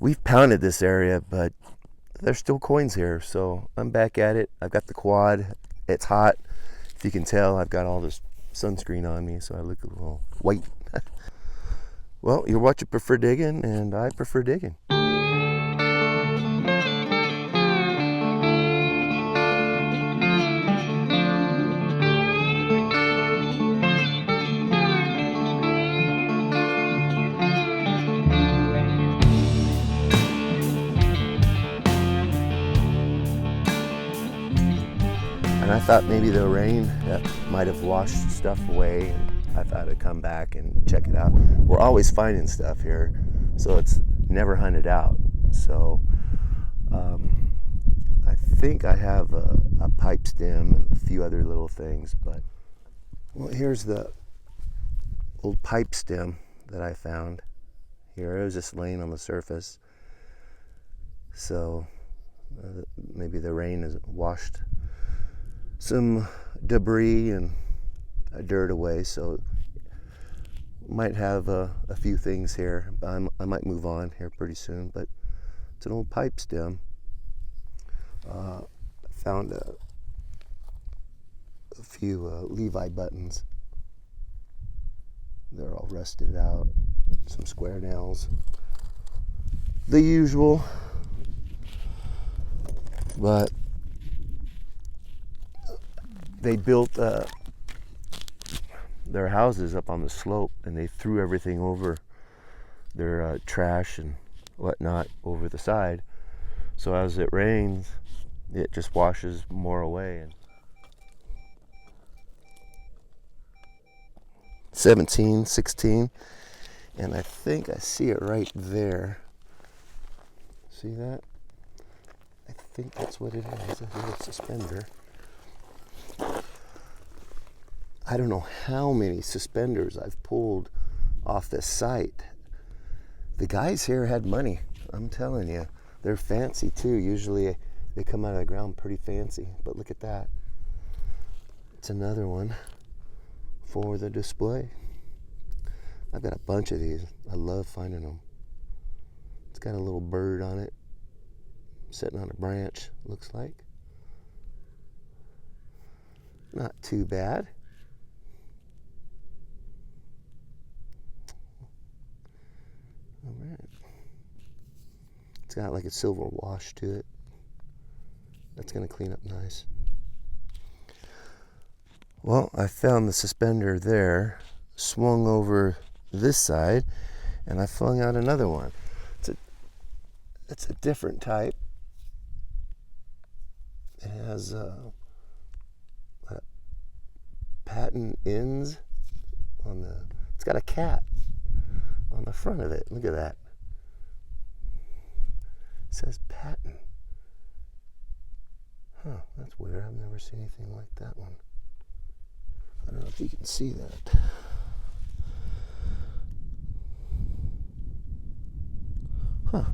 We've pounded this area, but there's still coins here, so I'm back at it. I've got the quad. It's hot. If you can tell, I've got all this sunscreen on me, so I look a little white. Well, you're watching Prefer Digging, and I prefer digging. And I thought maybe the rain that might have washed stuff away, and I thought I'd come back and check it out. We're always finding stuff here, so it's never hunted out. So I think I have a pipe stem and a few other little things, but well, here's the old pipe stem that I found here. It was just laying on the surface, so maybe the rain has washed some debris and dirt away, so might have a few things here, but I might move on here pretty soon. But it's an old pipe stem. Found a few Levi buttons. They're all rusted out. Some square nails, the usual, but they built their houses up on the slope, and they threw everything over their trash and whatnot over the side. So as it rains, it just washes more away. And 17, 16, and I think I see it right there. See that? I think that's what it is. A little suspender. I don't know how many suspenders I've pulled off this site. The guys here had money, I'm telling you. They're fancy too. Usually they come out of the ground pretty fancy, but look at that. It's another one for the display. I've got a bunch of these. I love finding them. It's got a little bird on it, sitting on a branch, looks like. Not too bad. All right. It's got like a silver wash to it. That's going to clean up nice. Well, I found the suspender there, swung over this side, and I flung out another one. It's a different type. It has patent ends on the. It's got a cat on the front of it. Look at that. It says patent. Huh, that's weird. I've never seen anything like that one. I don't know if you can see that. Huh.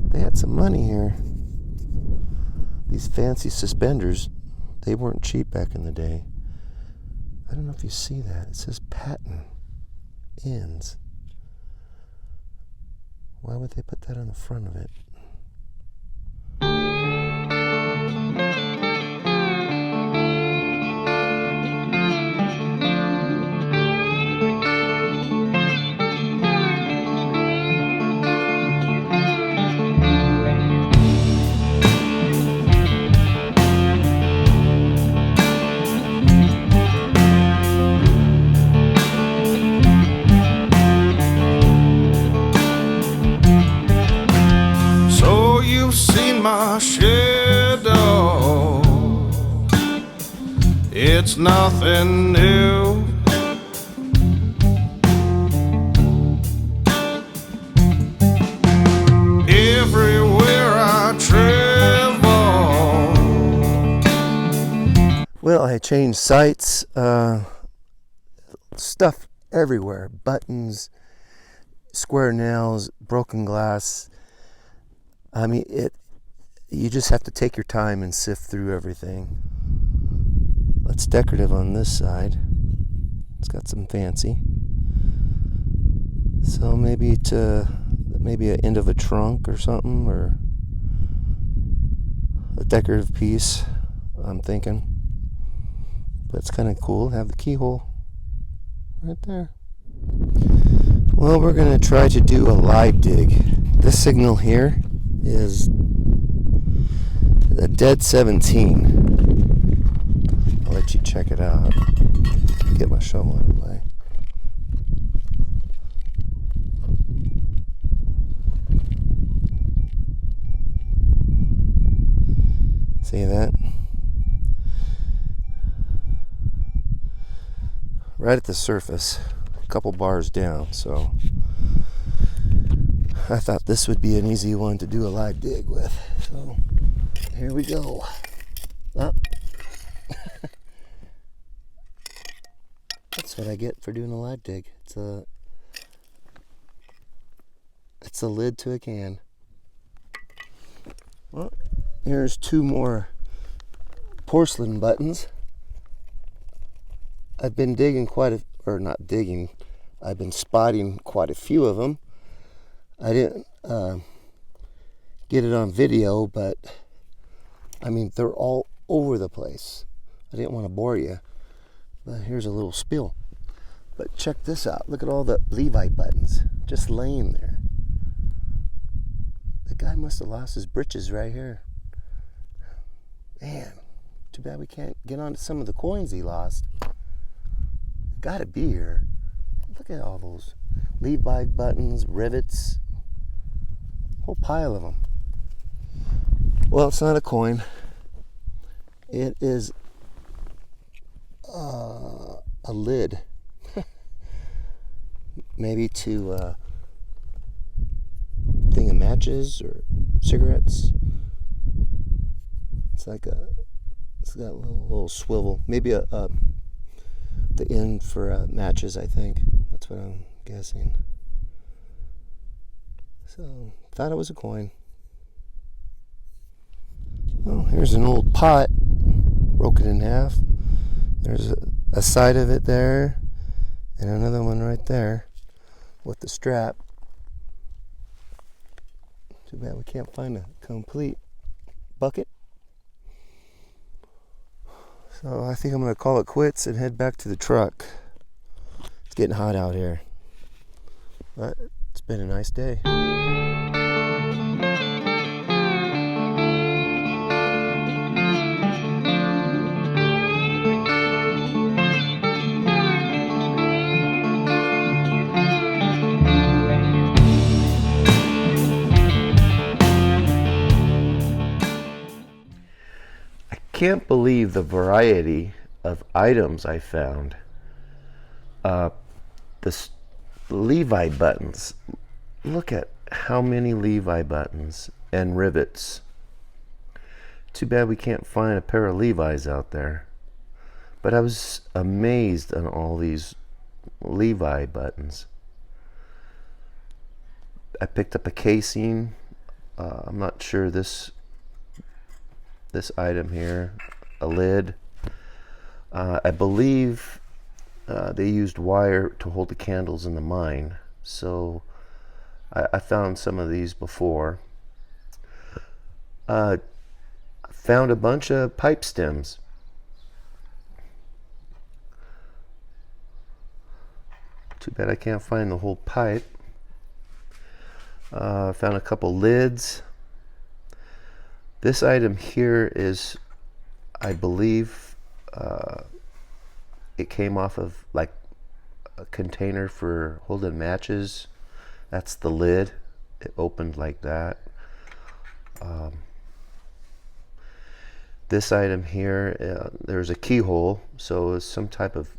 They had some money here. These fancy suspenders, they weren't cheap back in the day. I don't know if you see that. It says patent ends. Why would they put that on the front of it? My shadow, it's nothing new. Everywhere I travel. Well, I changed sites. Stuff everywhere. Buttons, square nails, broken glass. I mean, you just have to take your time and sift through everything. It's decorative on this side. It's got some fancy. So maybe to maybe an end of a trunk or something, or a decorative piece, I'm thinking. But it's kind of cool to have the keyhole right there. Well, we're going to try to do a live dig. This signal here is a dead 17. I'll let you check it out. Get my shovel out of the way. See that? Right at the surface, a couple bars down, so I thought this would be an easy one to do a live dig with. So here we go. Oh. That's what I get for doing a live dig. It's a lid to a can. Well, here's two more porcelain buttons. I've been digging I've been spotting quite a few of them. I didn't get it on video, but I mean, they're all over the place. I didn't want to bore you, but here's a little spill. But check this out. Look at all the Levi buttons just laying there. The guy must have lost his britches right here. Man, too bad we can't get on to some of the coins he lost. Gotta be here. Look at all those Levi buttons, rivets, whole pile of them. Well, it's not a coin. It is a lid. Maybe to a thing of matches or cigarettes. It's got a little swivel. Maybe the end for matches, I think. That's what I'm guessing. So, thought it was a coin. Well, here's an old pot, broken in half. There's a side of it there, and another one right there with the strap. Too bad we can't find a complete bucket. So I think I'm going to call it quits and head back to the truck. It's getting hot out here, but it's been a nice day. Can't believe the variety of items I found. The Levi buttons. Look at how many Levi buttons and rivets. Too bad we can't find a pair of Levi's out there. But I was amazed on all these Levi buttons. I picked up a casing. I'm not sure this item here, a lid. I believe they used wire to hold the candles in the mine, so I found some of these before. Found a bunch of pipe stems. Too bad I can't find the whole pipe. Found a couple lids. This item here is, I believe, it came off of like a container for holding matches. That's the lid. It opened like that. This item here, there's a keyhole, so it's some type of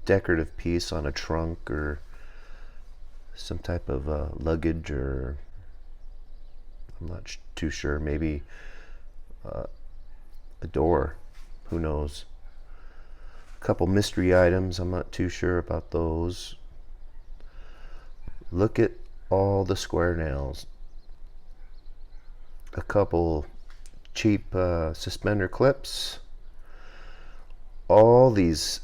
decorative piece on a trunk or some type of luggage, or I'm not too sure, maybe a door, who knows. A couple mystery items, I'm not too sure about those. Look at all the square nails. A couple cheap suspender clips. All these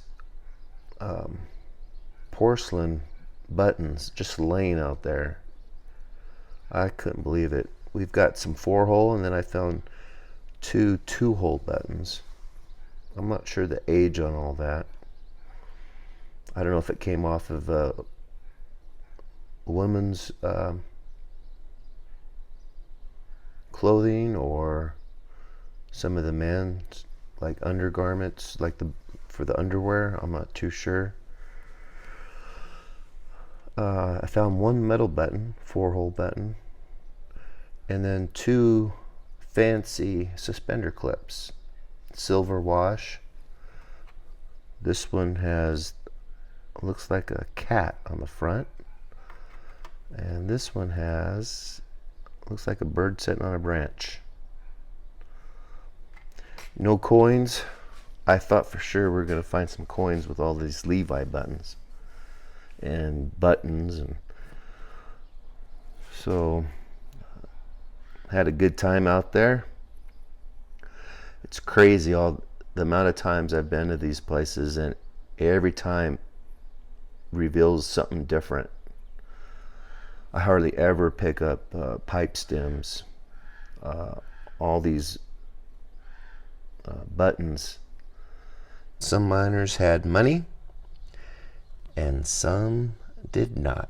porcelain buttons just laying out there. I couldn't believe it. We've got some 4-hole, and then I found 2 2-hole buttons. I'm not sure the age on all that. I don't know if it came off of a woman's clothing or some of the men's, like undergarments, like for the underwear. I'm not too sure. I found 1 metal button, 4-hole button, and then 2 fancy suspender clips, silver wash. This one looks like a cat on the front, and this one looks like a bird sitting on a branch. No coins. I thought for sure we were going to find some coins with all these Levi buttons and buttons, and so had a good time out there. It's crazy all the amount of times I've been to these places, and every time reveals something different. I hardly ever pick up pipe stems, all these buttons. Some miners had money and some did not.